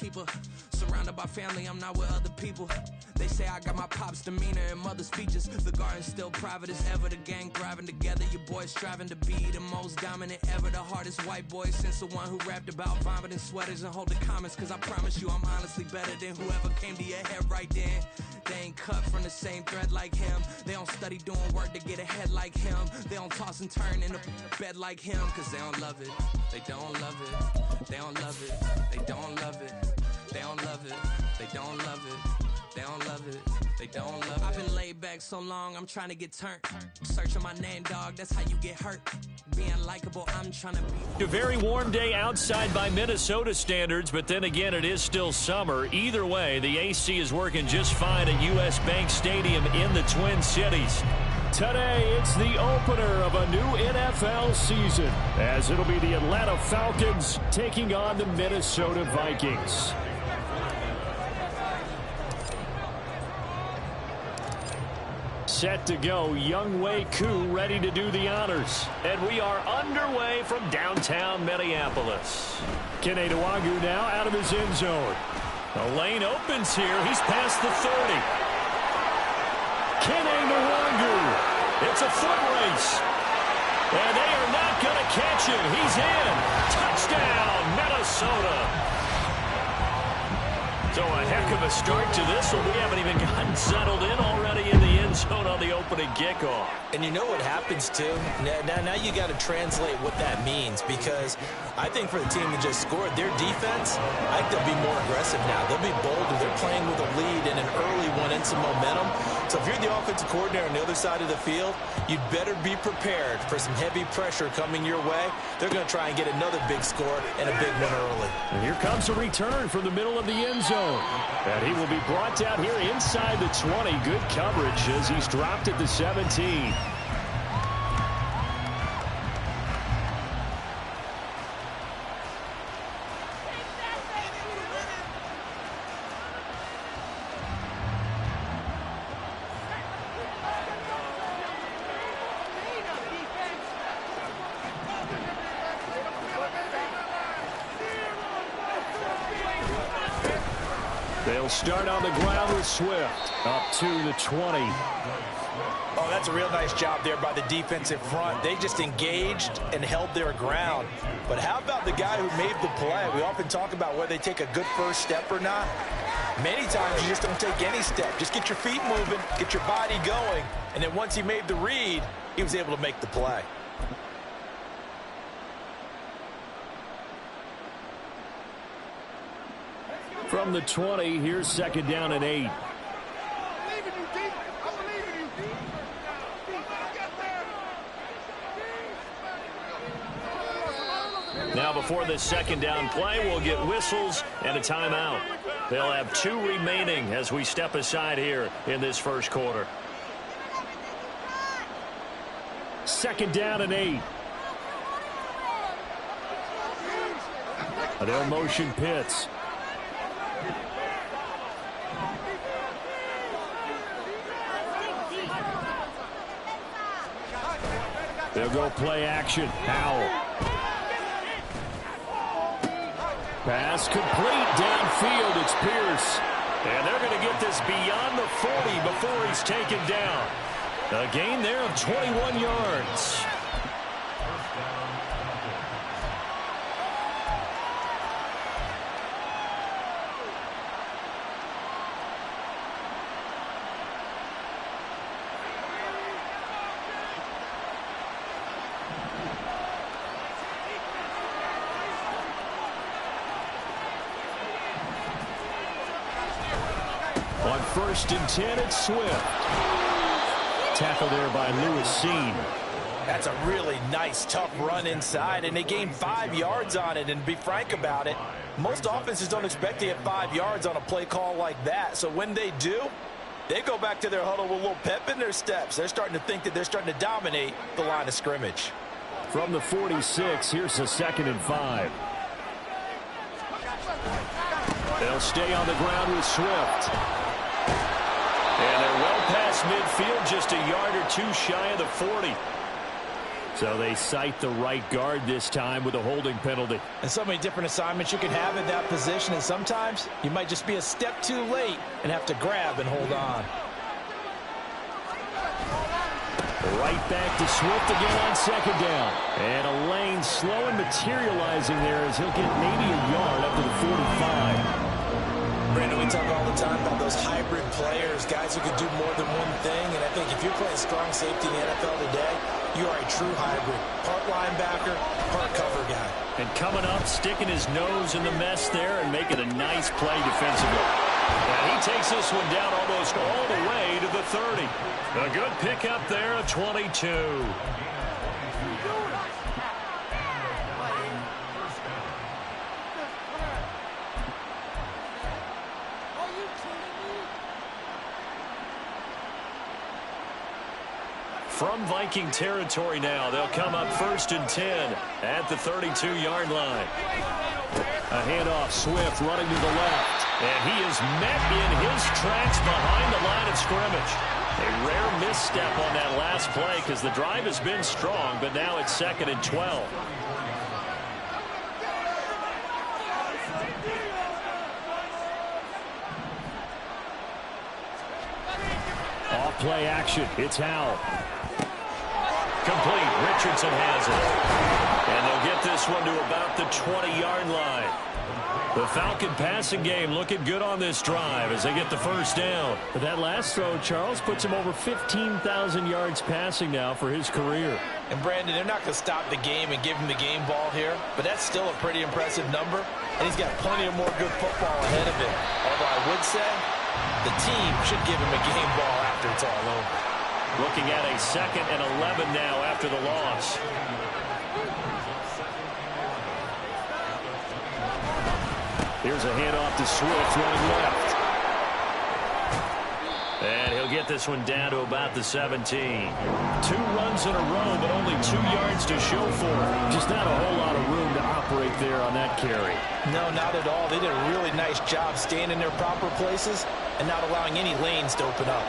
keeper. Surrounded by family, I'm not with other people. They say I got my pop's demeanor and mother's features. The garden's still private as ever, the gang thriving together. Your boys striving to be the most dominant ever. The hardest white boy since the one who rapped about vomiting sweaters and holding comments. Cause I promise you I'm honestly better than whoever came to your head right then. They ain't cut from the same thread like him. They don't study doing work to get ahead like him. They don't toss and turn in the bed like him. Cause they don't love it, they don't love it. They don't love it, they don't love it. They don't love it, they don't love it. They don't love it, they don't love it. I've been laid back so long, I'm trying to get turned. Searching my name, dog, that's how you get hurt. Being likable, I'm trying to be. A very warm day outside by Minnesota standards, but then again, it is still summer. Either way, the AC is working just fine at U.S. Bank Stadium in the Twin Cities. Today, it's the opener of a new NFL season, as it'll be the Atlanta Falcons taking on the Minnesota Vikings. Set to go, Younghoe Koo ready to do the honors. And we are underway from downtown Minneapolis. Kene Nwangwu now out of his end zone. The lane opens here. He's past the 30. Kene Nwangwu. It's a foot race. And they are not going to catch him. He's in. Touchdown, Minnesota. So a heck of a start to this one. We haven't even gotten settled in already in the end zone on the opening kickoff. And you know what happens, too? Now you got to translate what that means, because I think for the team that just scored, their defense, I think they'll be more aggressive now. They'll be bolder. They're playing with a lead and an early one and some momentum. So if you're the offensive coordinator on the other side of the field, you'd better be prepared for some heavy pressure coming your way. They're going to try and get another big score and a big one early. And here comes a return from the middle of the end zone. And he will be brought down here inside the 20. Good coverage as he's dropped at the 17. They'll start on the ground with Swift. Up to the 20. Oh, that's a real nice job there by the defensive front. They just engaged and held their ground. But how about the guy who made the play? We often talk about whether they take a good first step or not. Many times you just don't take any step. Just get your feet moving, get your body going. And then once he made the read, he was able to make the play. From the 20, here's second down and 8. Now before this second down play, we'll get whistles and a timeout. They'll have 2 remaining as we step aside here in this first quarter. Second down and 8. They'll motion Pitts. They'll go play action. Howell. Pass complete downfield. It's Pierce. And they're going to get this beyond the 40 before he's taken down. A gain there of 21 yards. On 1st and 10, it's Swift. Tackle there by Lewis Seen. That's a really nice, tough run inside, and they gained 5 yards on it. And to be frank about it, most offenses don't expect to get 5 yards on a play call like that. So when they do, they go back to their huddle with a little pep in their steps. They're starting to think that they're starting to dominate the line of scrimmage. From the 46, here's the 2nd and 5. They'll stay on the ground with Swift. And they're well past midfield, just a yard or 2 shy of the 40. So So they cite the right guard this time with a holding penalty. And so many different assignments you can have in that position, and sometimes you might just be a step too late and have to grab and hold on. Right back to Swift again on second down. And a lane slow and materializing there as he'll get maybe a yard up to the 45. Brandon, we talk all the time about those hybrid players, guys who can do more than one thing. And I think if you're playing strong safety in the NFL today, you are a true hybrid. Part linebacker, part cover guy. And coming up, sticking his nose in the mess there and making a nice play defensively. And he takes this one down almost all the way to the 30. A good pickup there, a 22. From Viking territory now, they'll come up 1st and 10 at the 32-yard line. A handoff, Swift running to the left. And he is met in his tracks behind the line of scrimmage. A rare misstep on that last play because the drive has been strong, but now it's 2nd and 12. Off play action. It's Howell. Complete. Richardson has it. And they'll get this one to about the 20-yard line. The Falcon passing game looking good on this drive as they get the first down. But that last throw, Charles, puts him over 15,000 yards passing now for his career. And, Brandon, they're not going to stop the game and give him the game ball here, but that's still a pretty impressive number, and he's got plenty of more good football ahead of him. Although I would say the team should give him a game ball after it's all over. Looking at a 2nd and 11 now after the loss. Here's a handoff to Swift running left. And he'll get this one down to about the 17. 2 runs in a row, but only 2 yards to show for it. Just not a whole lot of room to operate there on that carry. No, not at all. They did a really nice job staying in their proper places and not allowing any lanes to open up.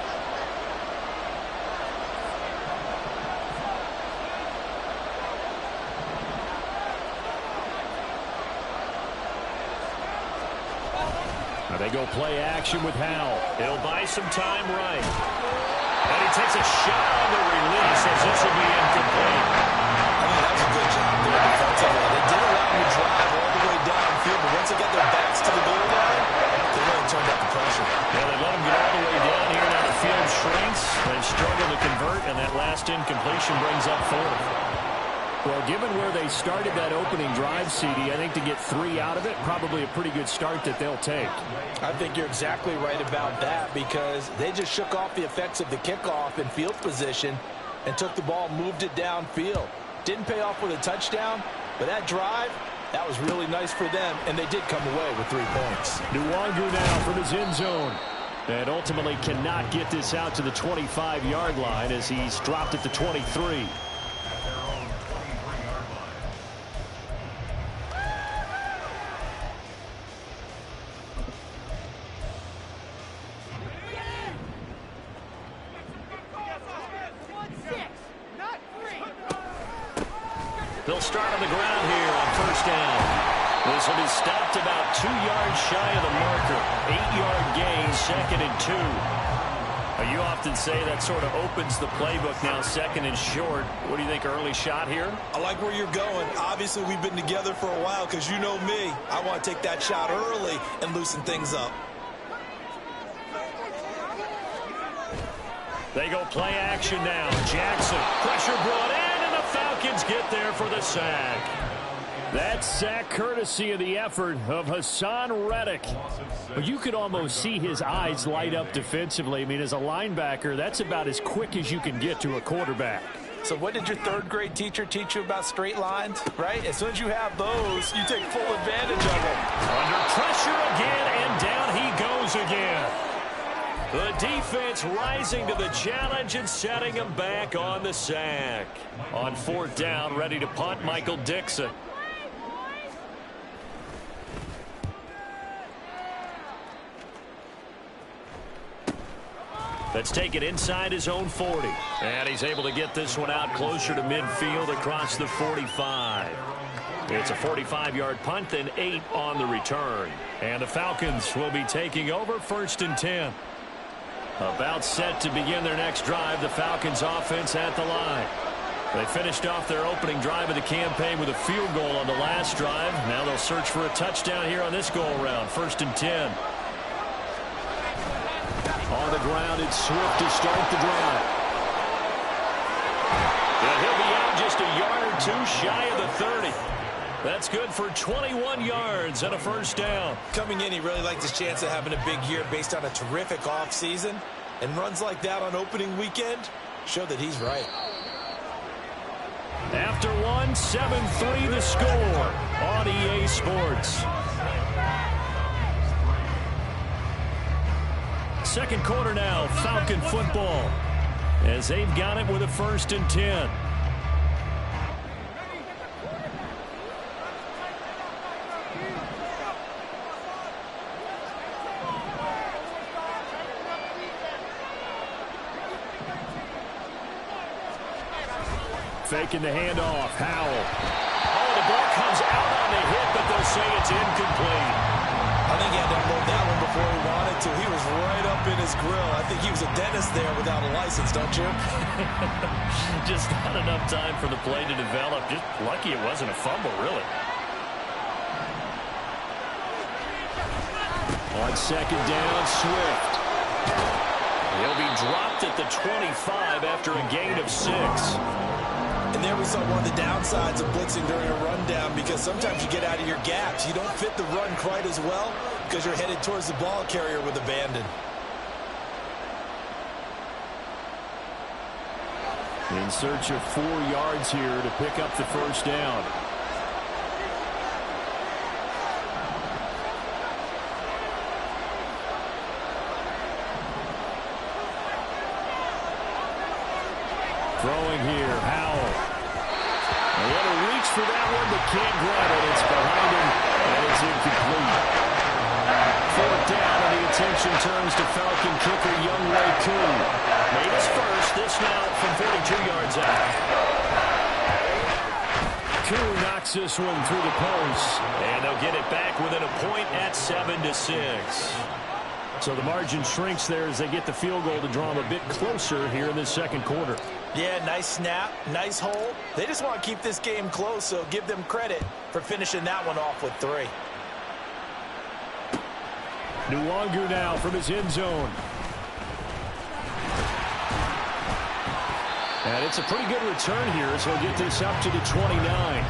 They go play action with Howell. He'll buy some time right. And he takes a shot on the release as this will be incomplete. I mean, that was a good job there defensively. They did allow him to drive all the way downfield, but once they got their backs to the goal line, they really turned up the pressure. Yeah, they let him get all the way down here. Now the field shrinks. They struggle to convert, and that last incompletion brings up 4th. Well, given where they started that opening drive, CD, I think to get 3 out of it, probably a pretty good start that they'll take. I think you're exactly right about that because they just shook off the effects of the kickoff in field position and took the ball, moved it downfield. Didn't pay off with a touchdown, but that drive, that was really nice for them, and they did come away with 3 points. Nwangu now from his end zone. And ultimately cannot get this out to the 25-yard line as he's dropped at the 23. They'll start on the ground here on 1st down. This will be stopped about 2 yards shy of the marker. 8-yard gain, 2nd and 2. You often say that sort of opens the playbook now, 2nd and short. What do you think, early shot here? I like where you're going. Obviously, we've been together for a while because you know me. I want to take that shot early and loosen things up. They go play action now. Jackson, pressure brought in. Falcons get there for the sack. That sack courtesy of the effort of Hassan Reddick. You could almost see his eyes light up defensively. I mean, as a linebacker, that's about as quick as you can get to a quarterback. So what did your 3rd grade teacher teach you about straight lines, right? As soon as you have those, you take full advantage of them. Under pressure again, and down he goes again. The defense rising to the challenge and setting him back on the sack. On 4th down, ready to punt, Michael Dixon. That's taken inside his own 40. And he's able to get this one out closer to midfield across the 45. It's a 45-yard punt, then 8 on the return. And the Falcons will be taking over 1st and 10. About set to begin their next drive, the Falcons offense at the line. They finished off their opening drive of the campaign with a field goal on the last drive. Now they'll search for a touchdown here on this go-around, 1st and 10. On the ground, it's Swift to start the drive. And he'll be out just a yard or two shy of the 30. That's good for 21 yards and a 1st down. Coming in, he really liked his chance of having a big year based on a terrific offseason. And runs like that on opening weekend show that he's right. After one, 7-3 the score on EA Sports. Second quarter now, Falcon football, as they've got it with a 1st and 10. Faking the handoff, Howell. Oh, the ball comes out on the hit, but they'll say it's incomplete. I think he had to unload that one before he wanted to. He was right up in his grill. I think he was a dentist there without a license, don't you? Just not enough time for the play to develop. Just lucky it wasn't a fumble, really. On 2nd down, Swift. He'll be dropped at the 25 after a gain of 6. And there we saw one of the downsides of blitzing during a rundown, because sometimes you get out of your gaps. You don't fit the run quite as well because you're headed towards the ball carrier with abandon. In search of 4 yards here to pick up the 1st down. Throwing here, Howell. They had to reach for that one, but can't grab it. It's behind him, and it's incomplete. 4th down, and the attention turns to Falcon kicker Younghoe Koo. Made his first, this now from 42 yards out. Koo knocks this one through the post, and they'll get it back within a point at 7-6. So the margin shrinks there as they get the field goal to draw them a bit closer here in this second quarter. Yeah, nice snap, nice hole. They just want to keep this game close, so give them credit for finishing that one off with 3. Nwangu now from his end zone. And it's a pretty good return here as he'll get this up to the 29.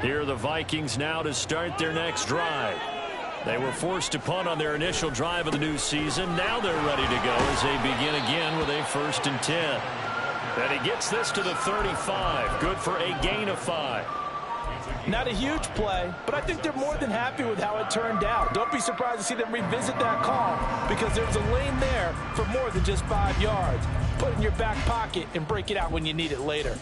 Here are the Vikings now to start their next drive. They were forced to punt on their initial drive of the new season. Now they're ready to go as they begin again with a 1st and 10. And he gets this to the 35. Good for a gain of 5. Not a huge play, but I think they're more than happy with how it turned out. Don't be surprised to see them revisit that call, because there's a lane there for more than just 5 yards. Put it in your back pocket and break it out when you need it later.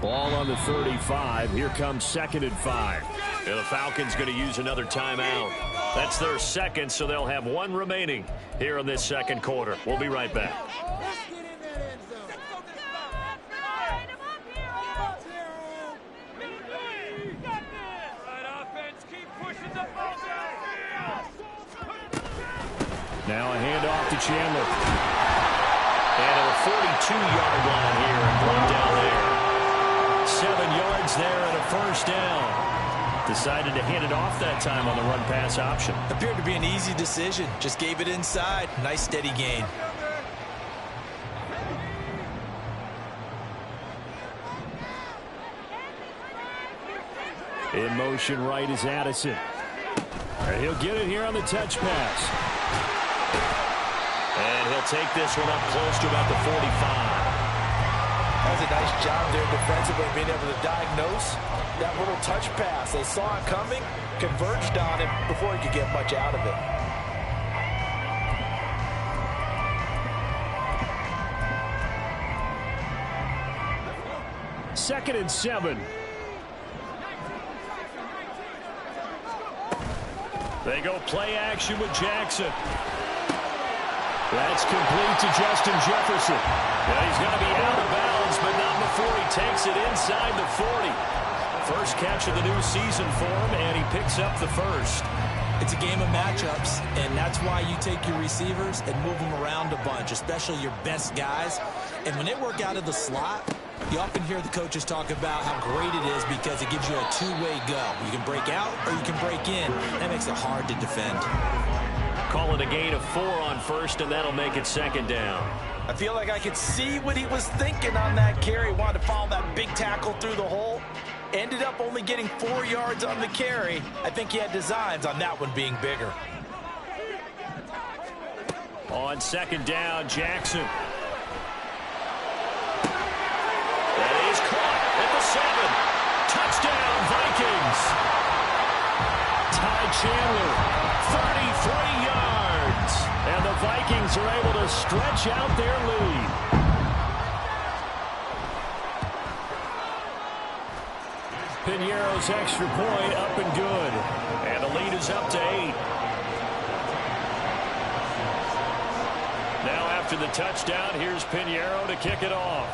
Ball on the 35. Here comes 2nd and 5. And the Falcons going to use another timeout. That's their second, so they'll have 1 remaining here in this second quarter. We'll be right back. Now a handoff to Chandler. And a 42-yard line here and brought down there. 7 yards there and a 1st down. Decided to hand it off that time on the run-pass option. Appeared to be an easy decision. Just gave it inside. Nice steady gain. In motion right is Addison. And he'll get it here on the touch pass. And he'll take this one up close to about the 45. As a nice job there defensively, being able to diagnose that little touch pass. They saw it coming, converged on it before he could get much out of it. Second and 7. They go play action with Jackson. That's complete to Justin Jefferson. Yeah, he's going to be out of bounds, but not before he takes it inside the 40. First catch of the new season for him, and he picks up the first. It's a game of matchups, and that's why you take your receivers and move them around a bunch, especially your best guys. And when they work out of the slot, you often hear the coaches talk about how great it is because it gives you a two-way go. You can break out or you can break in. That makes it hard to defend. Call it a gain of 4 on first, and that'll make it second down. I feel like I could see what he was thinking on that carry. Wanted to follow that big tackle through the hole. Ended up only getting 4 yards on the carry. I think he had designs on that one being bigger. On second down, Jackson. That is caught at the 7. Touchdown, Vikings. Ty Chandler, 33 yards. And the Vikings are able to stretch out their lead. Piñeiro's extra point up and good. And the lead is up to 8. Now after the touchdown, here's Piñeiro to kick it off.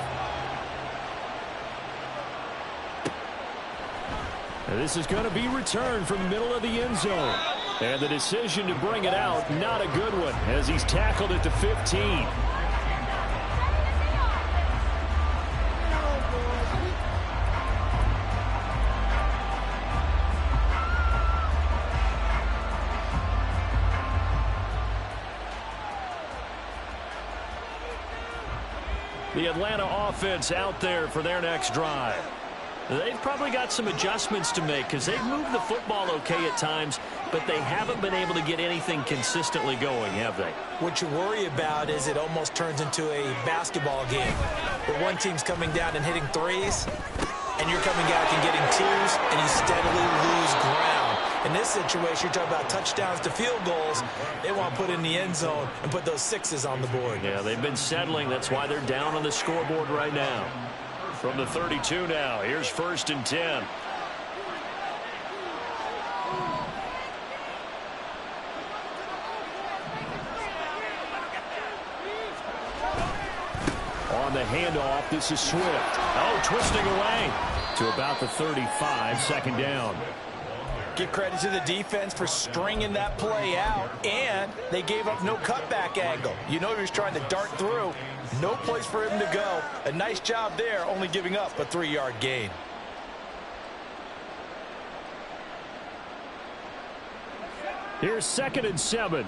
And this is going to be returned from the middle of the end zone. And the decision to bring it out, not a good one, as he's tackled at the 15. The Atlanta offense out there for their next drive. They've probably got some adjustments to make because they've moved the football okay at times, but they haven't been able to get anything consistently going, have they? What you worry about is it almost turns into a basketball game where one team's coming down and hitting threes, and you're coming out and getting twos, and you steadily lose ground. In this situation, you're talking about touchdowns to field goals. They want to put in the end zone and put those sixes on the board. Yeah, they've been settling. That's why they're down on the scoreboard right now. From the 32 now, here's 1st and 10. On the handoff, this is Swift. Oh, twisting away to about the 35, second down. Give credit to the defense for stringing that play out, and they gave up no cutback angle. You know he was trying to dart through. No place for him to go. A nice job there, only giving up a 3-yard gain. Here's 2nd and 7.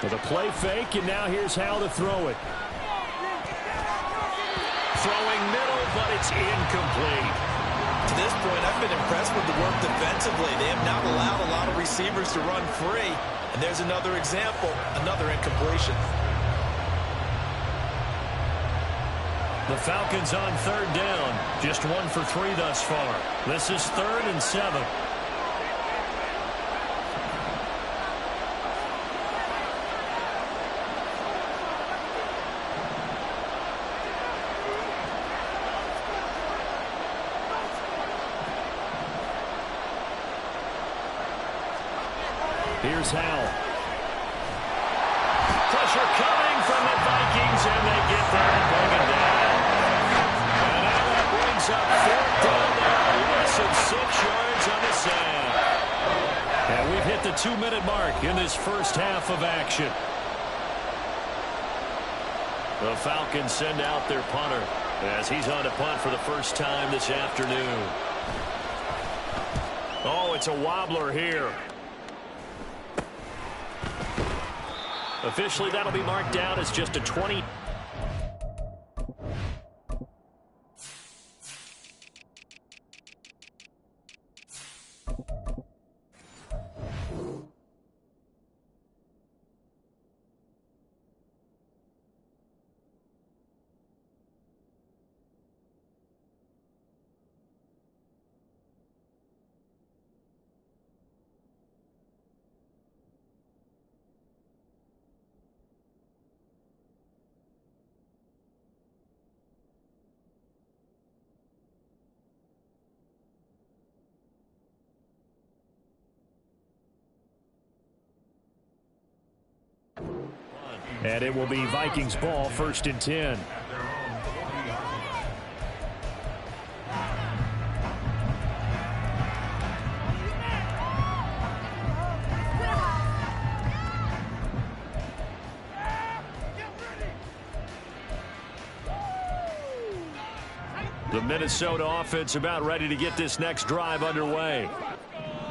With a play fake, and now here's how to throw it. Throwing middle, but it's incomplete. To this point, I've been impressed with the work defensively. They have not allowed a lot of receivers to run free. And there's another example, another incompletion. The Falcons on 3rd down. Just 1 for 3 thus far. This is 3rd and 7. Here's Howell. Pressure coming from the Vikings, and they get there and bring it down. And now that brings up 4th down there. Less than 6 yards on the sound. And we've hit the 2-minute mark in this first half of action. The Falcons send out their punter as he's on to punt for the first time this afternoon. Oh, it's a wobbler here. Officially, that'll be marked down as just a 20. And it will be Vikings ball, 1st and 10. The Minnesota offense about ready to get this next drive underway.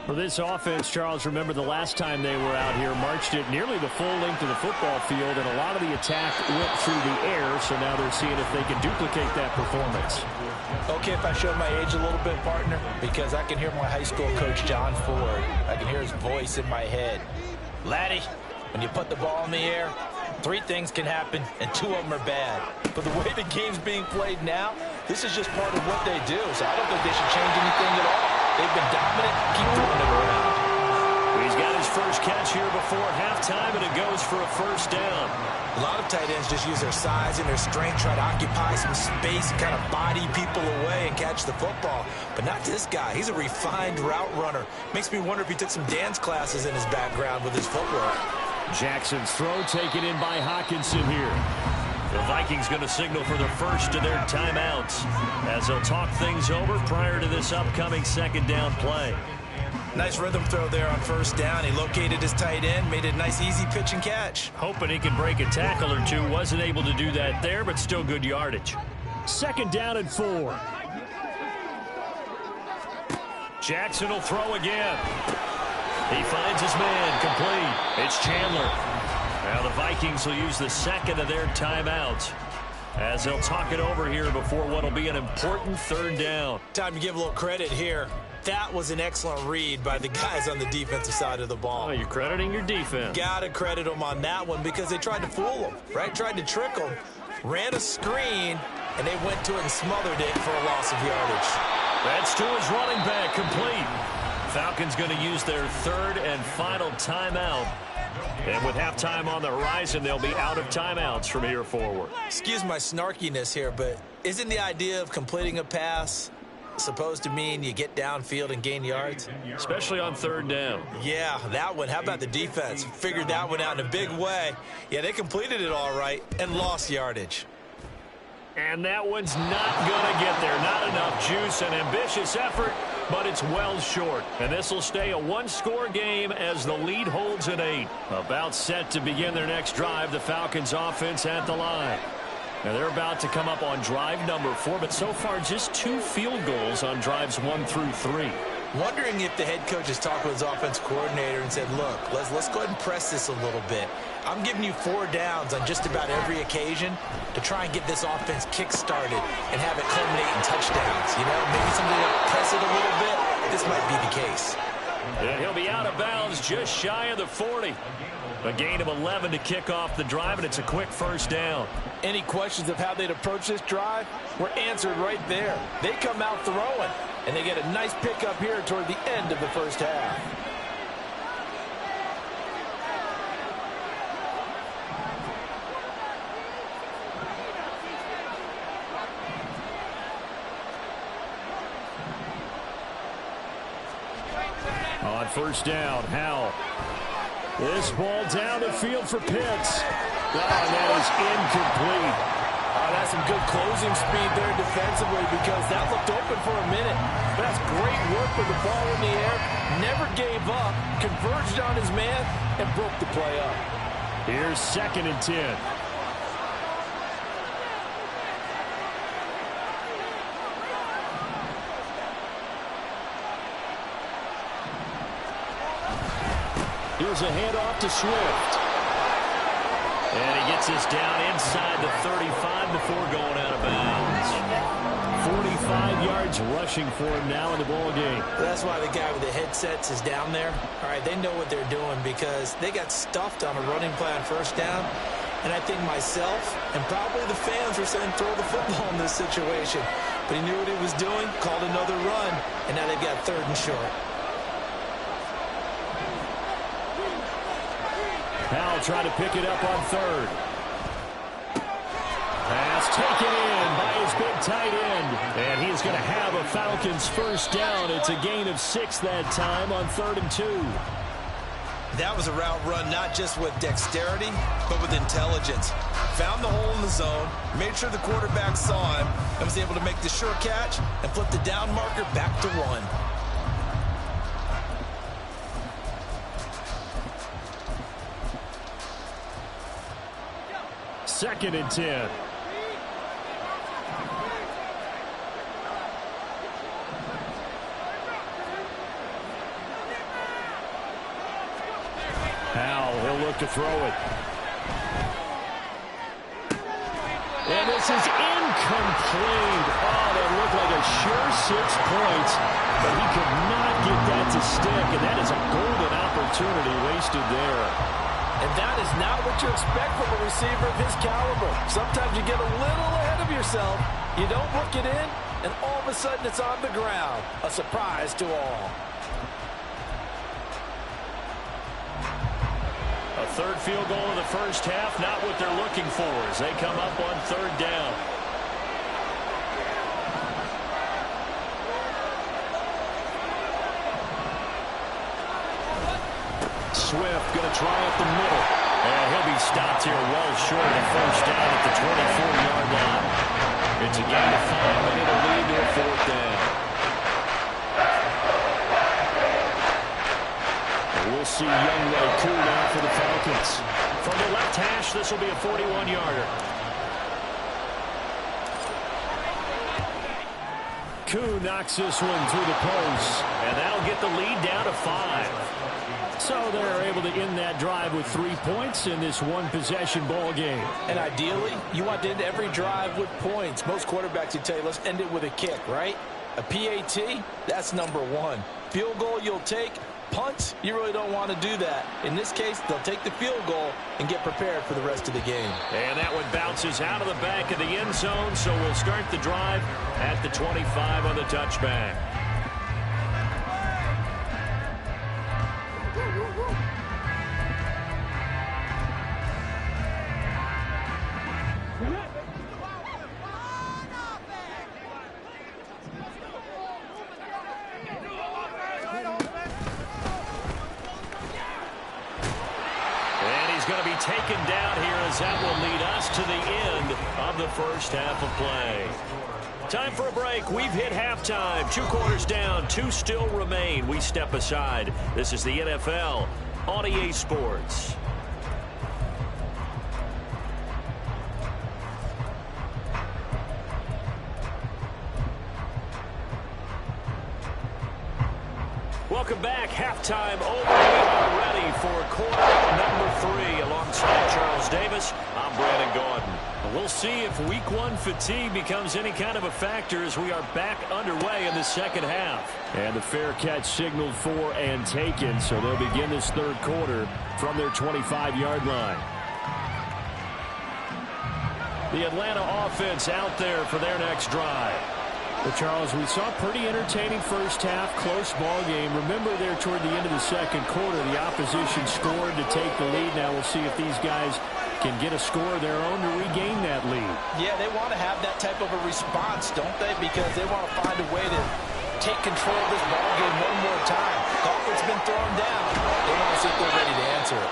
For this offense, Charles, remember the last time they were out here, marched it nearly the full length of the football field, and a lot of the attack went through the air, so now they're seeing if they can duplicate that performance. Okay, if I show my age a little bit, partner, because I can hear my high school coach, John Ford. I can hear his voice in my head. Laddie, when you put the ball in the air, 3 things can happen, and 2 of them are bad. But the way the game's being played now, this is just part of what they do, so I don't think they should change anything at all. They've been dominant. Keep throwing it around. He's got his first catch here before halftime, and it goes for a 1st down. A lot of tight ends just use their size and their strength, try to occupy some space and kind of body people away and catch the football. But not this guy. He's a refined route runner. Makes me wonder if he took some dance classes in his background with his footwork. Jackson's throw taken in by Hawkinson here. The Vikings going to signal for the first of their timeouts as they'll talk things over prior to this upcoming 2nd down play. Nice rhythm throw there on 1st down. He located his tight end, made it a nice easy pitch and catch. Hoping he can break a tackle or 2. Wasn't able to do that there, but still good yardage. 2nd down and 4. Jackson will throw again. He finds his man, complete. It's Chandler. Now the Vikings will use the 2nd of their timeouts as they'll talk it over here before what will be an important 3rd down. Time to give a little credit here. That was an excellent read by the guys on the defensive side of the ball. Oh, you're crediting your defense. Gotta credit them on that one because they tried to fool them, right? Tried to trick them, ran a screen, and they went to it and smothered it for a loss of yardage. That's to his running back, complete. Falcons going to use their 3rd and final timeout. And with halftime on the horizon, they'll be out of timeouts from here forward. Excuse my snarkiness here, but isn't the idea of completing a pass supposed to mean you get downfield and gain yards? Especially on 3rd down. Yeah, that one. How about the defense? Figured that one out in a big way. Yeah, they completed it all right and lost yardage. And that one's not going to get there. Not enough juice, an ambitious effort, but it's well short. And this will stay a 1-score game as the lead holds at 8. About set to begin their next drive, the Falcons offense at the line. Now they're about to come up on drive number 4, but so far just 2 field goals on drives 1 through 3. Wondering if the head coach has talked with his offense coordinator and said, look, let's go ahead and press this a little bit. I'm giving you 4 downs on just about every occasion to try and get this offense kick-started and have it culminate in touchdowns. You know, maybe something like press it a little bit. This might be the case. And he'll be out of bounds just shy of the 40. A gain of 11 to kick off the drive, and it's a quick 1st down. Any questions of how they'd approach this drive were answered right there. They come out throwing, and they get a nice pickup here toward the end of the 1st half. On 1st down, Howell. This ball down the field for Pitts. Oh, that is incomplete. That's some good closing speed there defensively because that looked open for a minute. But that's great work with the ball in the air. Never gave up, converged on his man, and broke the play up. Here's 2nd and 10. Here's a handoff to Swift. And he gets us down inside the 35 before going out of bounds. 45 yards rushing for him now in the ball game. That's why the guy with the headsets is down there. All right, they know what they're doing because they got stuffed on a running play on 1st down. And I think myself and probably the fans were saying throw the football in this situation. But he knew what he was doing, called another run, and now they've got 3rd and short. Powell trying to pick it up on 3rd. Pass taken in by his big tight end. And he's going to have a Falcons 1st down. It's a gain of 6 that time on 3rd and 2. That was a route run not just with dexterity, but with intelligence. Found the hole in the zone, made sure the quarterback saw him, and was able to make the sure catch and flip the down marker back to 1. Second and 10. Howell, he'll look to throw it. And this is incomplete. Oh, that looked like a sure 6 points, but he could not get that to stick, and that is a golden opportunity wasted there. And that is not what you expect from a receiver of his caliber. Sometimes you get a little ahead of yourself. You don't look it in, and all of a sudden it's on the ground. A surprise to all. A third field goal in the first half, not what they're looking for as they come up on third down. Swift going to try up the middle. And he'll be stopped here well short of the first down at the 24-yard line. It's a gain of 5, and it'll lead to a fourth down. We'll see Youngway cool down for the Falcons. From the left hash, this will be a 41-yarder. Koo knocks this one through the post, and that'll get the lead down to 5. So they're able to end that drive with 3 points in this one-possession ball game. And ideally, you want to end every drive with points. Most quarterbacks would tell you, let's end it with a kick, right? A PAT, that's number 1. Field goal you'll take. Punts, you really don't want to do that. In this case, they'll take the field goal and get prepared for the rest of the game. And that one bounces out of the back of the end zone, so we'll start the drive at the 25 on the touchback. Taken down here as that will lead us to the end of the first half of play. Time for a break. We've hit halftime. 2 quarters down, 2 still remain. We step aside. This is the NFL on EA Sports. Welcome back. Halftime over. We are ready for quarter number 3. Alongside Charles Davis, I'm Brandon Gordon. We'll see if week 1 fatigue becomes any kind of a factor as we are back underway in the second half. And the fair catch signaled for and taken, so they'll begin this third quarter from their 25-yard line. The Atlanta offense out there for their next drive. Well, Charles, we saw a pretty entertaining first half, close ball game. Remember there toward the end of the second quarter, the opposition scored to take the lead. Now we'll see if these guys can get a score of their own to regain that lead. Yeah, they want to have that type of a response, don't they? Because they want to find a way to take control of this ball game one more time. Gauntlet's been thrown down. They want to see if they're ready to answer it.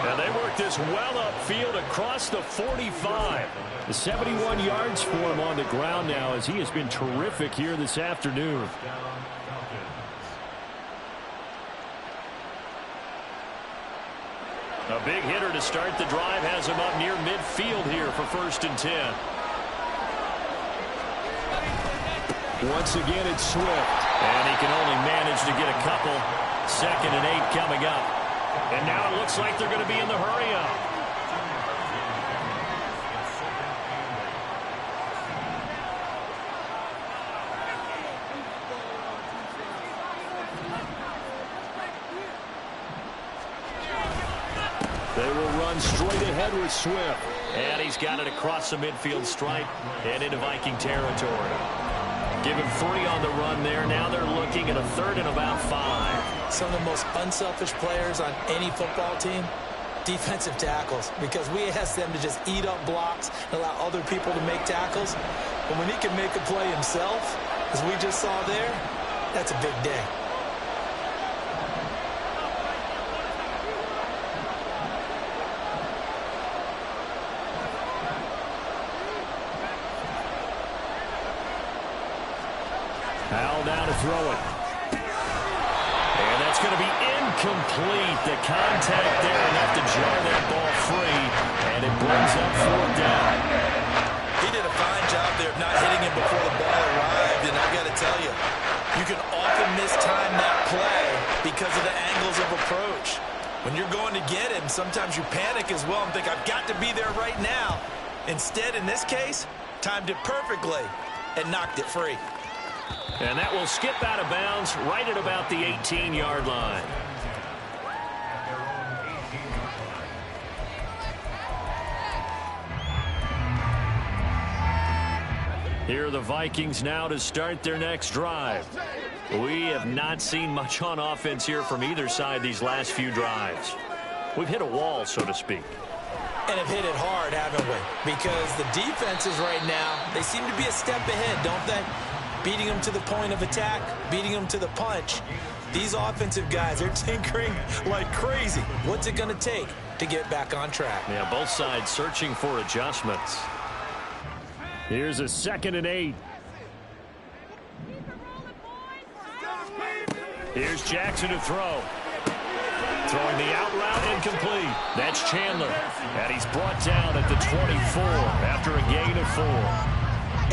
And they work this well upfield across the 45. The 71 yards for him on the ground now as he has been terrific here this afternoon. A big hitter to start the drive has him up near midfield here for 1st and 10. Once again, it's Swift. And he can only manage to get a couple. 2nd and 8 coming up. And now it looks like they're going to be in the hurry-up. They will run straight ahead with Swift. And he's got it across the midfield stripe and into Viking territory. Give him 3 on the run there. Now they're looking at a 3rd and about 5. Some of the most unselfish players on any football team, defensive tackles, because we ask them to just eat up blocks and allow other people to make tackles. But when he can make a play himself, as we just saw there, that's a big day. now to throw it. And that's going to be incomplete. The contact there enough to jar that ball free, and it brings up fourth down. He did a fine job there of not hitting him before the ball arrived, and I got to tell you, you can often mistime that play because of the angles of approach. When you're going to get him, sometimes you panic as well and think, I've got to be there right now. Instead, in this case, timed it perfectly and knocked it free. And that will skip out of bounds right at about the 18-yard line. Here are the Vikings now to start their next drive. We have not seen much on offense here from either side these last few drives. We've hit a wall, so to speak. And have hit it hard, haven't we? Because the defenses right now, they seem to be a step ahead, don't they? Beating them to the point of attack, beating them to the punch. These offensive guys are tinkering like crazy. What's it going to take to get back on track? Yeah, both sides searching for adjustments. Here's a 2nd and 8. Here's Jackson to throw. Throwing the out route incomplete. That's Chandler. And he's brought down at the 24 after a gain of 4.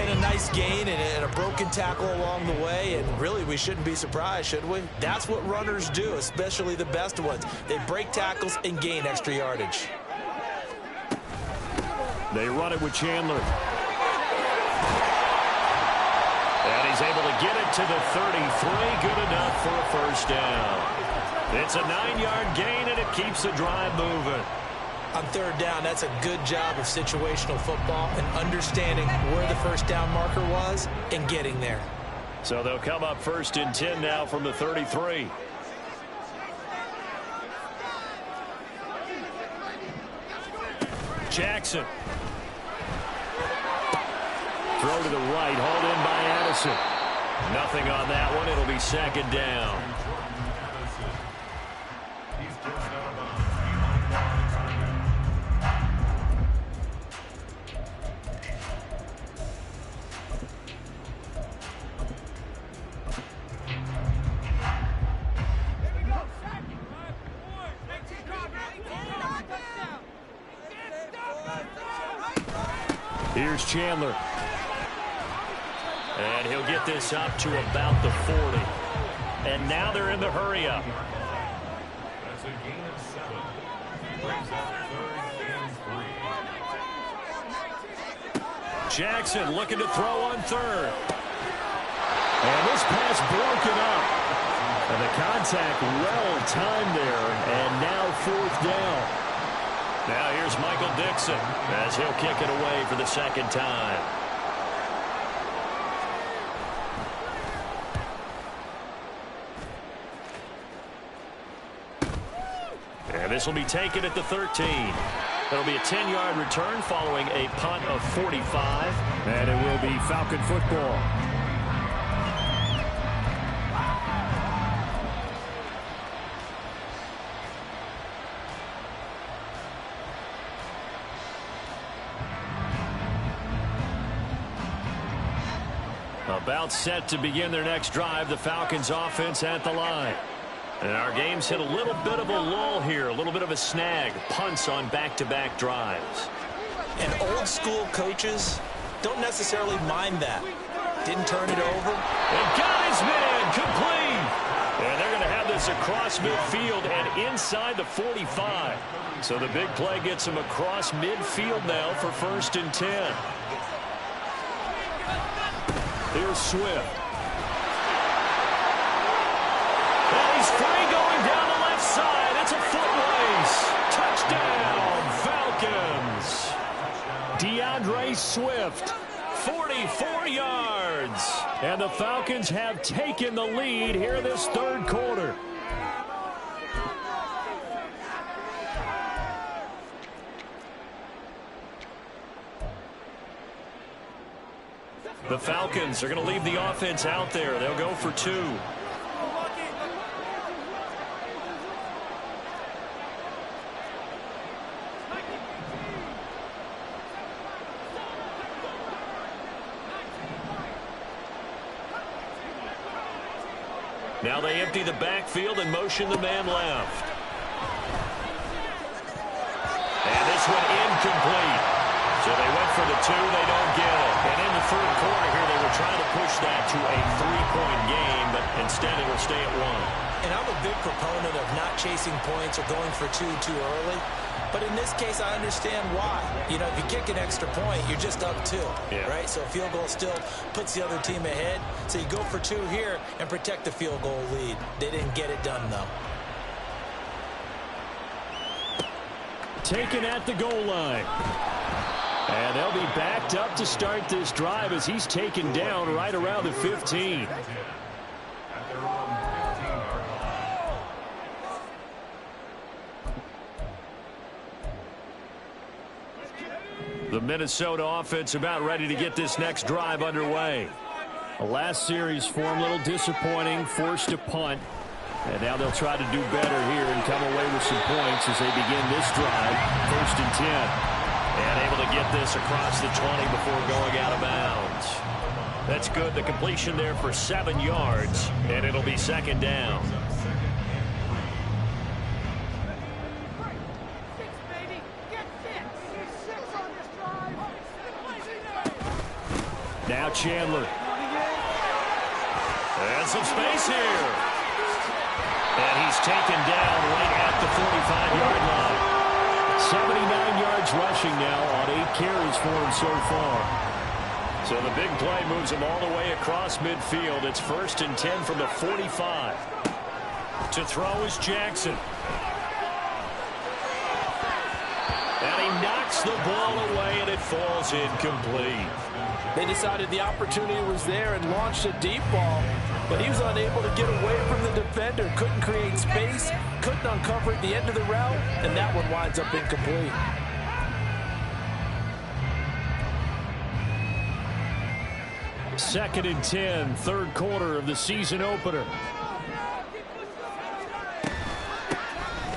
And a nice gain and a broken tackle along the way. And really, we shouldn't be surprised, should we? That's what runners do, especially the best ones. They break tackles and gain extra yardage. They run it with Chandler. And he's able to get it to the 33. Good enough for a first down. It's a 9-yard gain, and it keeps the drive moving. On 3rd down, that's a good job of situational football and understanding where the first down marker was and getting there. So they'll come up 1st and 10 now from the 33. Jackson. Throw to the right, hauled in by Addison. Nothing on that one. It'll be 2nd down. Here's Chandler. And he'll get this up to about the 40. And now they're in the hurry-up. Jackson looking to throw on 3rd. And this pass broken up. And the contact well timed there. And now 4th down. Now here's Michael Dixon as he'll kick it away for the 2nd time. And this will be taken at the 13. It'll be a 10-yard return following a punt of 45. And it will be Falcon football. About set to begin their next drive, the Falcons offense at the line. And our game's hit a little bit of a lull here, a little bit of a snag. Punts on back-to-back drives. And old-school coaches don't necessarily mind that. Didn't turn it over. And got his man complete. And they're going to have this across midfield and inside the 45. So the big play gets him across midfield now for 1st and 10. Here's Swift. And he's free going down the left side. It's a foot race. Touchdown, Falcons. DeAndre Swift, 44 yards. And the Falcons have taken the lead here in this 3rd quarter. The Falcons are going to leave the offense out there. They'll go for 2. Now they empty the backfield and motion the man left. And this one incomplete. So they went for the 2. They don't get it. And in the third quarter here, they were trying to push that to a 3-point game, but instead it'll stay at 1. And I'm a big proponent of not chasing points or going for 2 too early. But in this case, I understand why. You know, if you kick an extra point, you're just up 2, right? So a field goal still puts the other team ahead. So you go for 2 here and protect the field goal lead. They didn't get it done, though. Taken at the goal line. And they'll be backed up to start this drive as he's taken down right around the 15. The Minnesota offense about ready to get this next drive underway. The last series for him, a little disappointing, forced a punt. And now they'll try to do better here and come away with some points as they begin this drive. 1st and 10. And able to get this across the 20 before going out of bounds. That's good. The completion there for 7 yards. And it'll be 2nd down. Now Chandler. And some space here. And he's taken down right at the 45-yard line. 79 yards rushing now on 8 carries for him so far. So the big play moves him all the way across midfield. It's 1st and 10 from the 45. To throw is Jackson. And he knocks the ball away, and it falls incomplete. They decided the opportunity was there and launched a deep ball, but he was unable to get away from the defender, couldn't create space, couldn't uncover at the end of the route, and that one winds up incomplete. Second and 10, 3rd quarter of the season opener.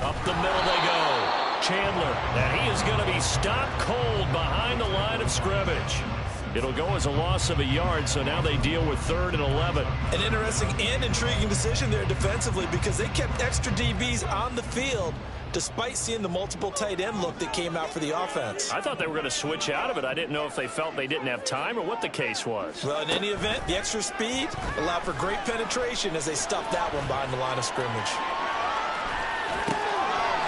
Up the middle they go. Chandler, and he is going to be stopped cold behind the line of scrimmage. It'll go as a loss of a yard, so now they deal with 3rd and 11. An interesting and intriguing decision there defensively because they kept extra DBs on the field despite seeing the multiple tight end look that came out for the offense. I thought they were going to switch out of it. I didn't know if they felt they didn't have time or what the case was. Well, in any event, the extra speed allowed for great penetration as they stuffed that one behind the line of scrimmage.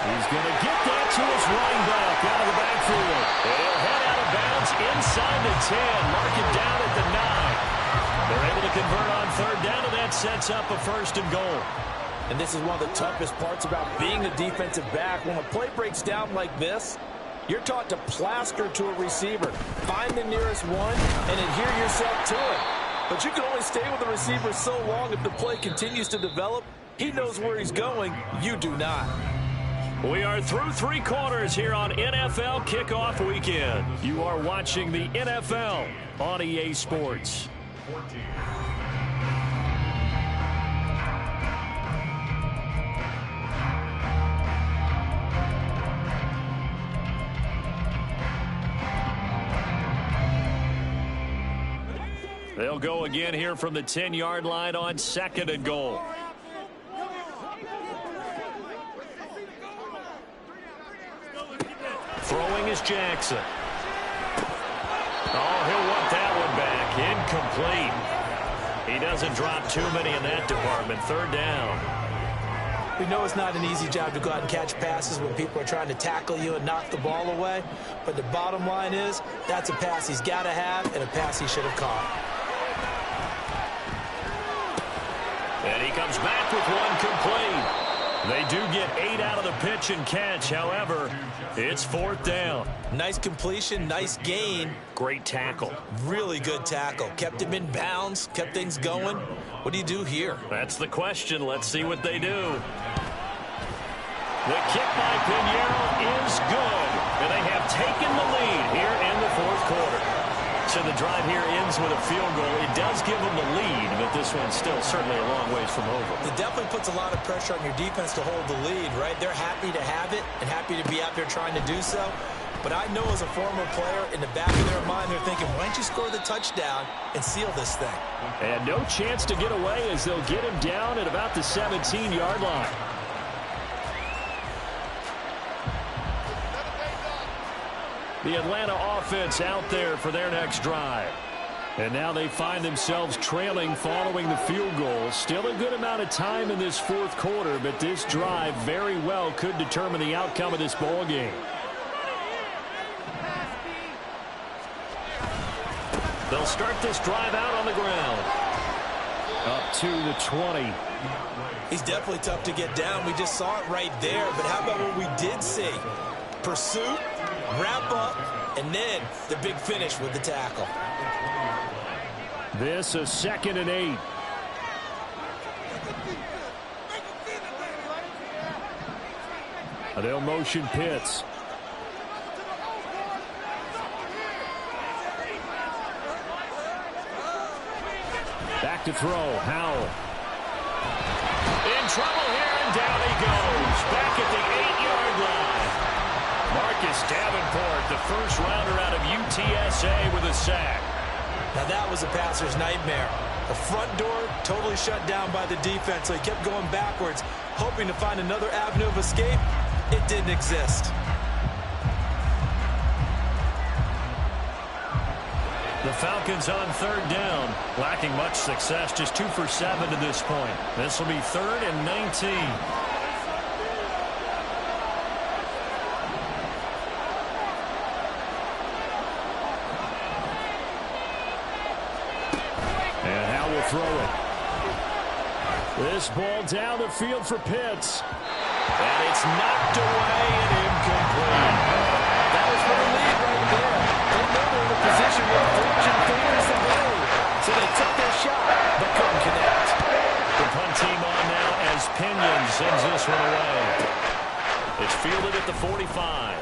He's going to get that to his running back out of the backfield. And he'll head out of bounds inside the 10. Mark it down at the 9. They're able to convert on 3rd down, and that sets up a 1st and goal. And this is one of the toughest parts about being a defensive back. When a play breaks down like this, you're taught to plaster to a receiver. Find the nearest one and adhere yourself to it. But you can only stay with the receiver so long if the play continues to develop. He knows where he's going. You do not. We are through 3 quarters here on NFL Kickoff Weekend. You are watching the NFL on EA Sports. They'll go again here from the 10-yard line on 2nd and goal. Throwing is Jackson. Oh, he'll want that one back. Incomplete. He doesn't drop too many in that department. 3rd down. We know it's not an easy job to go out and catch passes when people are trying to tackle you and knock the ball away. But the bottom line is that's a pass he's got to have and a pass he should have caught. And he comes back with one complete. They do get 8 out of the pitch and catch. However, it's 4th down. Nice completion, nice gain. Great tackle. Really good tackle. Kept him in bounds, kept things going. What do you do here? That's the question. Let's see what they do. The kick by Pinheiro is good. And they have taken the lead here in the 4th quarter. So the drive here ends with a field goal. It does give them the lead, but this one's still certainly a long ways from over. It definitely puts a lot of pressure on your defense to hold the lead, right? They're happy to have it and happy to be out there trying to do so. But I know as a former player, in the back of their mind, they're thinking, why don't you score the touchdown and seal this thing? And no chance to get away as they'll get him down at about the 17-yard line. The Atlanta offense out there for their next drive. And now they find themselves trailing following the field goal. Still a good amount of time in this fourth quarter, but this drive very well could determine the outcome of this ball game. They'll start this drive out on the ground. Up to the 20. He's definitely tough to get down. We just saw it right there. But how about what we did see? Pursuit, wrap up, and then the big finish with the tackle. This a 2nd and 8. They'll motion Pitts. Back to throw, Howell. In trouble here, and down he goes. Back at the 8-yard line. Marcus Davenport, the first rounder out of UTSA with a sack. Now that was a passer's nightmare. The front door totally shut down by the defense, so he kept going backwards, hoping to find another avenue of escape. It didn't exist. The Falcons on 3rd down, lacking much success, just 2 for 7 to this point. This will be 3rd and 19. Throw it. This ball down the field for Pitts. And it's knocked away and incomplete. That was for the lead right there. They know they're in a position where fortune favors the road. So they took their shot, but couldn't connect. The punt team on now as Pinion sends this one away. It's fielded at the 45.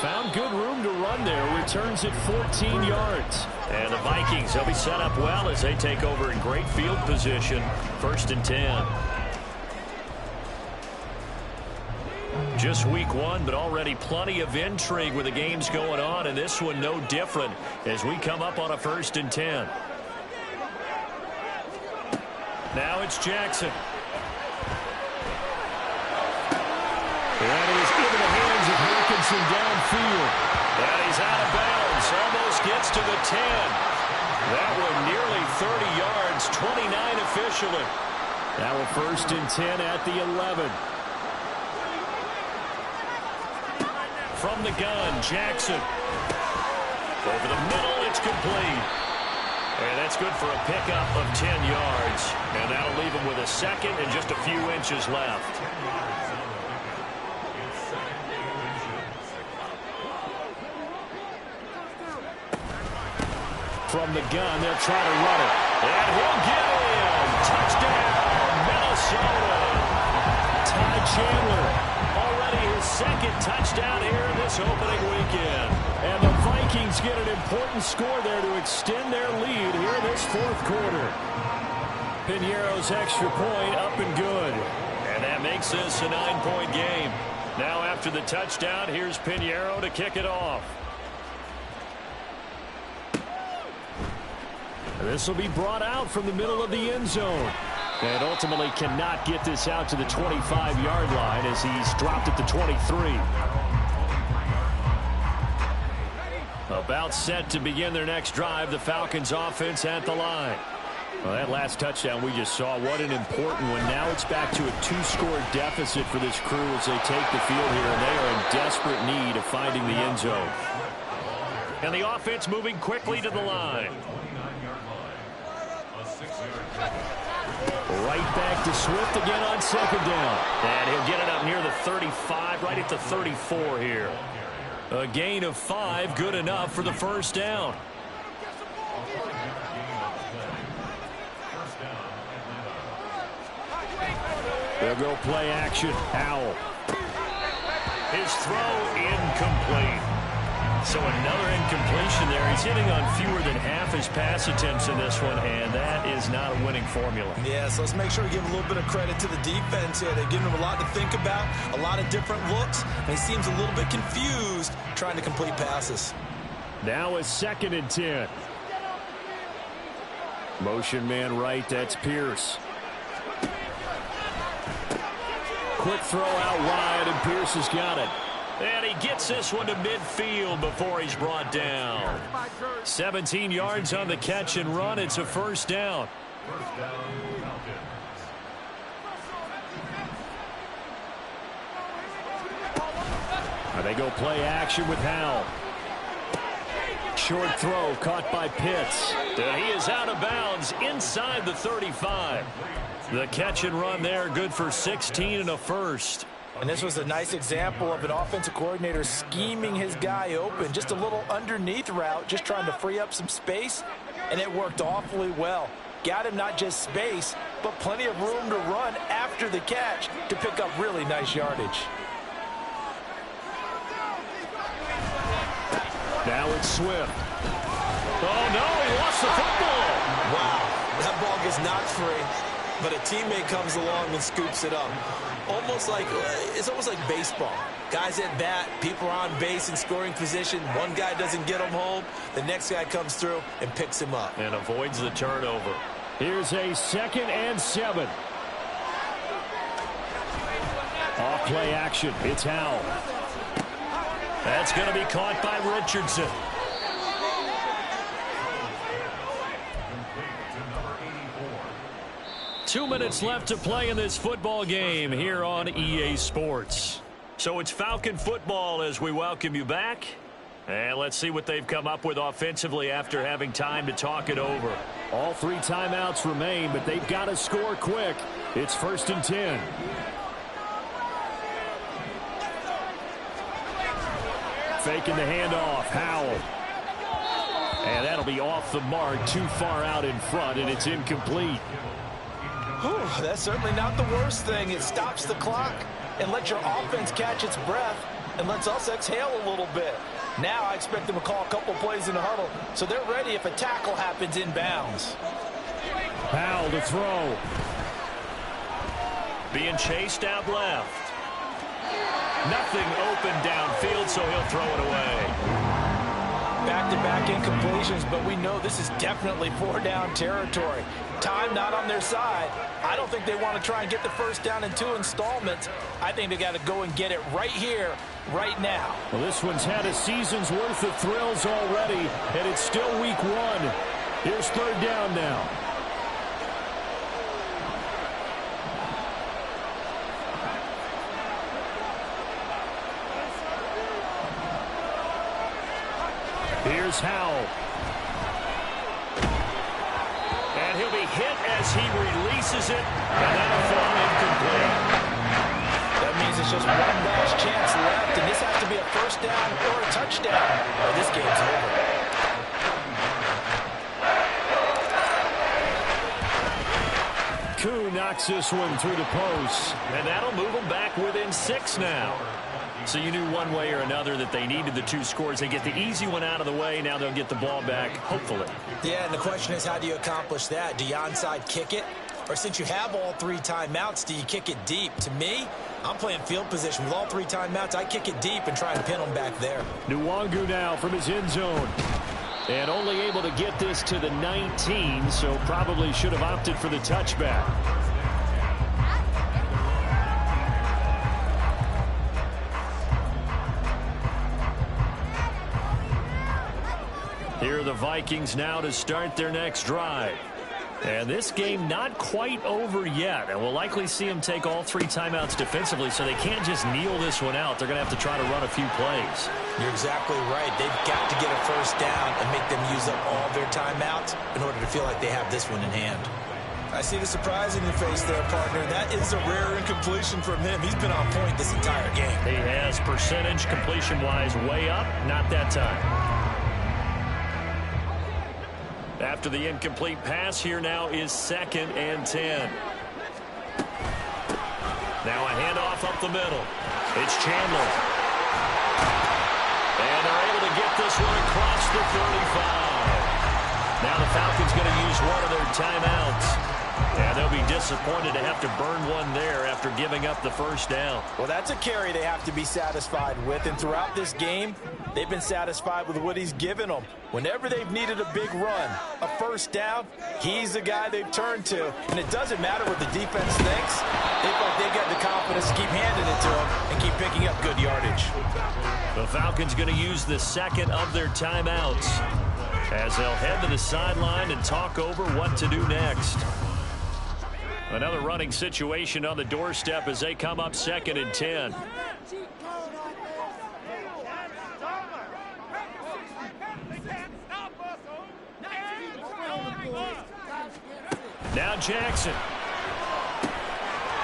Found good room to run there. Returns at 14 yards. And the Vikings, they'll be set up well as they take over in great field position. 1st and 10. Just week 1, but already plenty of intrigue with the games going on. And this one no different as we come up on a 1st and 10. Now it's Jackson. And it is into the hands of Hawkinson downfield. And he's out of bounds. Almost gets to the 10. That one nearly 30 yards. 29 officially. Now a 1st and 10 at the 11. From the gun, Jackson. Over the middle, it's complete. And that's good for a pickup of 10 yards. And that'll leave him with a 2nd and just a few inches left. From the gun, they'll try to run it. And he'll get in. Touchdown, Minnesota. Ty Chandler, already his 2nd touchdown here in this opening weekend. And the Vikings get an important score there to extend their lead here in this 4th quarter. Piñeiro's extra point up and good. And that makes this a 9-point game. Now after the touchdown, here's Piñeiro to kick it off. This will be brought out from the middle of the end zone. And ultimately cannot get this out to the 25-yard line as he's dropped at the 23. About set to begin their next drive, the Falcons offense at the line. Well, that last touchdown we just saw, what an important one. Now it's back to a 2-score deficit for this crew as they take the field here, and they are in desperate need of finding the end zone. And the offense moving quickly to the line. Right back to Swift again on 2nd down. And he'll get it up near the 35, right at the 34 here. A gain of 5, good enough for the 1st down. They'll go play action. Howell. His throw incomplete. So another incompletion there. He's hitting on fewer than half his pass attempts in this one, and that is not a winning formula. Yeah, so let's make sure we give a little bit of credit to the defense here. They've given him a lot to think about, a lot of different looks, and he seems a little bit confused trying to complete passes. Now a 2nd and 10. Motion man right, that's Pierce. Quick throw out wide, and Pierce has got it. And he gets this one to midfield before he's brought down. 17 yards on the catch and run. It's a first down. They go play action with Howell. Short throw caught by Pitts. He is out of bounds inside the 35. The catch and run there, good for 16 and a first. And this was a nice example of an offensive coordinator scheming his guy open. Just a little underneath route, just trying to free up some space, and it worked awfully well. Got him not just space, but plenty of room to run after the catch to pick up really nice yardage. Now it's Swift. Oh, no, he lost the football. Wow, that ball gets knocked free, but a teammate comes along and scoops it up. It's almost like baseball. Guys at bat, people are on base in scoring position. One guy doesn't get him home. The next guy comes through and picks him up. And avoids the turnover. Here's a 2nd and 7. Off play action. It's Howell. That's going to be caught by Richardson. Two minutes left to play in this football game here on EA Sports. So it's Falcon football as we welcome you back. And let's see what they've come up with offensively after having time to talk it over. All 3 timeouts remain, but they've got to score quick. It's 1st and 10. Faking the handoff, Howell. And that'll be off the mark, too far out in front, and it's incomplete. Whew, that's certainly not the worst thing. It stops the clock and lets your offense catch its breath and lets us exhale a little bit. Now I expect them to call a couple plays in the huddle, so they're ready if a tackle happens inbounds. Howell to throw. Being chased out left. Nothing open downfield, so he'll throw it away. Back-to-back incompletions, but we know this is definitely 4-down territory. Time not on their side. I don't think they want to try and get the first down in 2 installments. I think they got to go and get it right here, right now. Well, this one's had a season's worth of thrills already, and it's still week 1. Here's 3rd down now. Here's Howell. And he'll be hit as he releases it, and that'll fall incomplete. That means it's just one last chance left, and this has to be a first down or a touchdown, or this game's over. Koo knocks this one through the post, and that'll move them back within 6 now. So you knew one way or another that they needed the 2 scores. They get the easy one out of the way. Now they'll get the ball back, hopefully. Yeah, and the question is, how do you accomplish that? Do you onside kick it? Or since you have all 3 timeouts, do you kick it deep? To me, I'm playing field position. With all 3 timeouts, I kick it deep and try and pin them back there. Nwangu now from his end zone. And only able to get this to the 19, so probably should have opted for the touchback. Here are the Vikings now to start their next drive. And this game not quite over yet. And we'll likely see them take all 3 timeouts defensively, so they can't just kneel this one out. They're going to have to try to run a few plays. You're exactly right. They've got to get a first down and make them use up all their timeouts in order to feel like they have this one in hand. I see the surprise in your face there, partner. That is a rare incompletion from him. He's been on point this entire game. He has percentage completion-wise way up. Not that time. After the incomplete pass, here now is 2nd and 10. Now a handoff up the middle. It's Chandler. And And they're able to get this one across the 35. Now the Falcons going to use one of their timeouts. And they'll be disappointed to have to burn one there after giving up the first down. Well, that's a carry they have to be satisfied with. And throughout this game, they've been satisfied with what he's given them. Whenever they've needed a big run, a first down, he's the guy they've turned to. And it doesn't matter what the defense thinks. They feel like they've got the confidence to keep handing it to him and keep picking up good yardage. The Falcons going to use the second of their timeouts as they'll head to the sideline and talk over what to do next. Another running situation on the doorstep as they come up 2nd and 10. Now Jackson.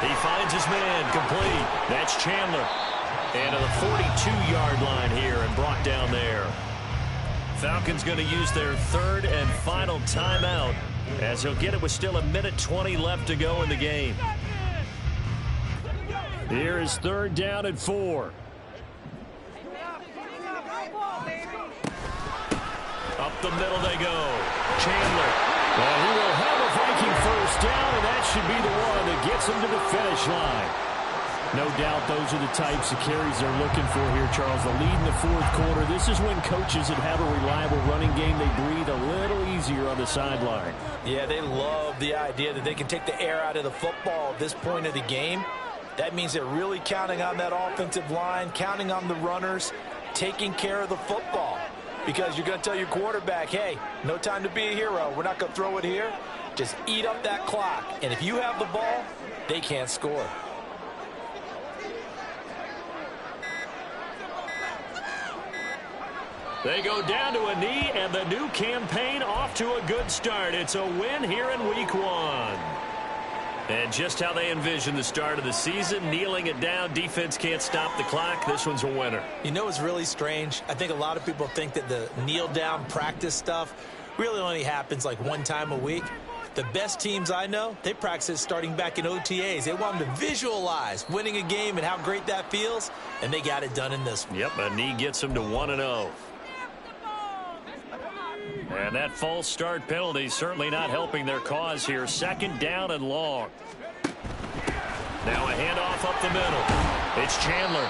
He finds his man complete. That's Chandler. And to the 42-yard line here and brought down there. Falcons going to use their third and final timeout as he'll get it with still 1:20 left to go in the game. Here is 3rd down and 4. Up the middle they go. Chandler. And he will have a Viking first down, and that should be the one that gets him to the finish line. No doubt those are the types of carries they're looking for here, Charles. The lead in the 4th quarter. This is when coaches that have a reliable running game, they breathe a little easier on the sideline. Yeah, they love the idea that they can take the air out of the football at this point of the game. That means they're really counting on that offensive line, counting on the runners, taking care of the football. Because you're going to tell your quarterback, hey, no time to be a hero. We're not going to throw it here. Just eat up that clock. And if you have the ball, they can't score. They go down to a knee, and the new campaign off to a good start. It's a win here in Week 1. And just how they envision the start of the season, kneeling it down, defense can't stop the clock. This one's a winner. You know what's really strange? I think a lot of people think that the kneel-down practice stuff really only happens like one time a week. The best teams I know, they practice it starting back in OTAs. They want them to visualize winning a game and how great that feels, and they got it done in this one. Yep, a knee gets them to 1-0. And that false start penalty certainly not helping their cause here. 2nd down and long. Now a handoff up the middle. It's Chandler.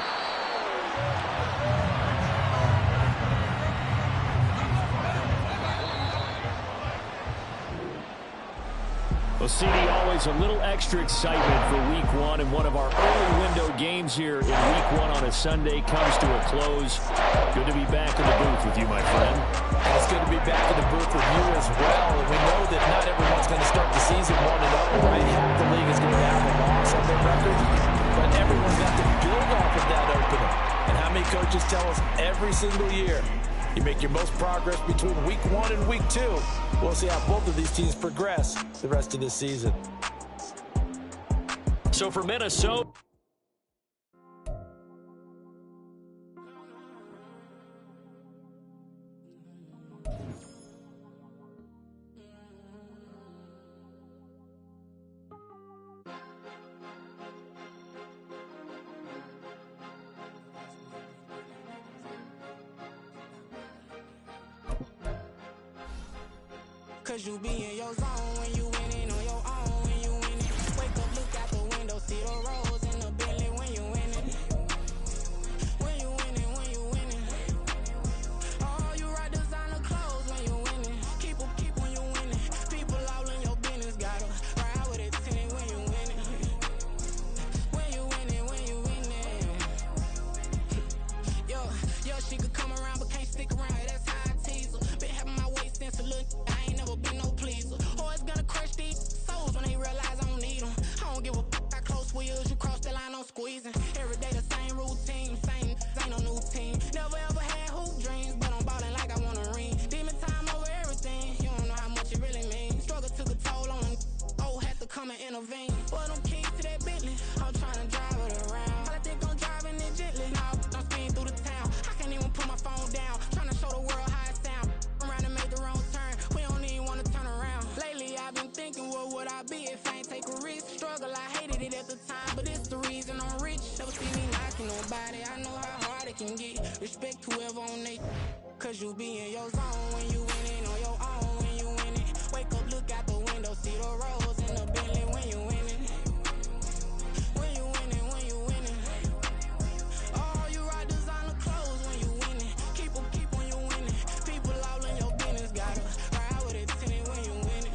Well, CD, always a little extra excitement for Week 1, and one of our early window games here in Week 1 on a Sunday comes to a close. Good to be back in the booth with you, my friend. It's good to be back in the booth with you as well. And we know that not everyone's going to start the season 1-0, right? Half the league is going to have a loss on their record, but everyone's got to build off of that opener. And how many coaches tell us every single year, you make your most progress between Week 1 and Week 2. We'll see how both of these teams progress the rest of this season. So for Minnesota, Cause you be in your zone when you winning on your own when you winning. Wake up, look out the window, see the rose in the Bentley when you winning. When you winning, when you winning. Oh, you rock designer clothes when you winning. Keep when you winning. People all in your business, gotta ride with it tinted when you winning. When you winning, when you winning. Yo, she could come around but can't stick around. That's how I tease her. Been having my waist since a little. Be no pleaser. Always gonna crush these souls when they realize I don't need them. I don't give a f*** how close we is. You cross the line, I'm squeezing. Every day the same routine, same, ain't no new team. Never ever had hoop dreams, but I'm ballin' like I want a ring. Demon time over everything. You don't know how much it really means. Struggle took a toll on them. Oh, had to come and intervene. Boy, them keys to that Bentley. I'm trying to drive it around. I think I'm driving it gently. Now I'm speeding through the town. I can't even put my phone down. Trying to show the world how it sound. Around and make the wrong turn. We don't even want to turn around. Lately I've been thinking, what would I be if I ain't take a risk? Struggle, I hated it at the time, but it's cause you be in your zone when you winning on your own when you winning. Wake up, look out the window, see the rose in the Bentley when you winning. When you winning, when you winning. Oh, you rock designer clothes when you winning. Keep when you winning. People all in your business, gotta ride with it tinted when you winning.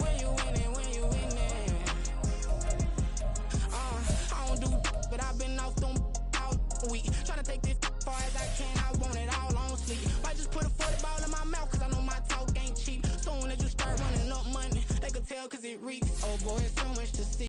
When you winning, when you winning. I don't do, but I've been off them all week. Tryna take this far as I can, I want it all on sleep. Might just put a 40 ball in my mouth, cause I know my talk ain't cheap. Soon as you start running up money, they could tell cause it reeks. Oh boy, it's so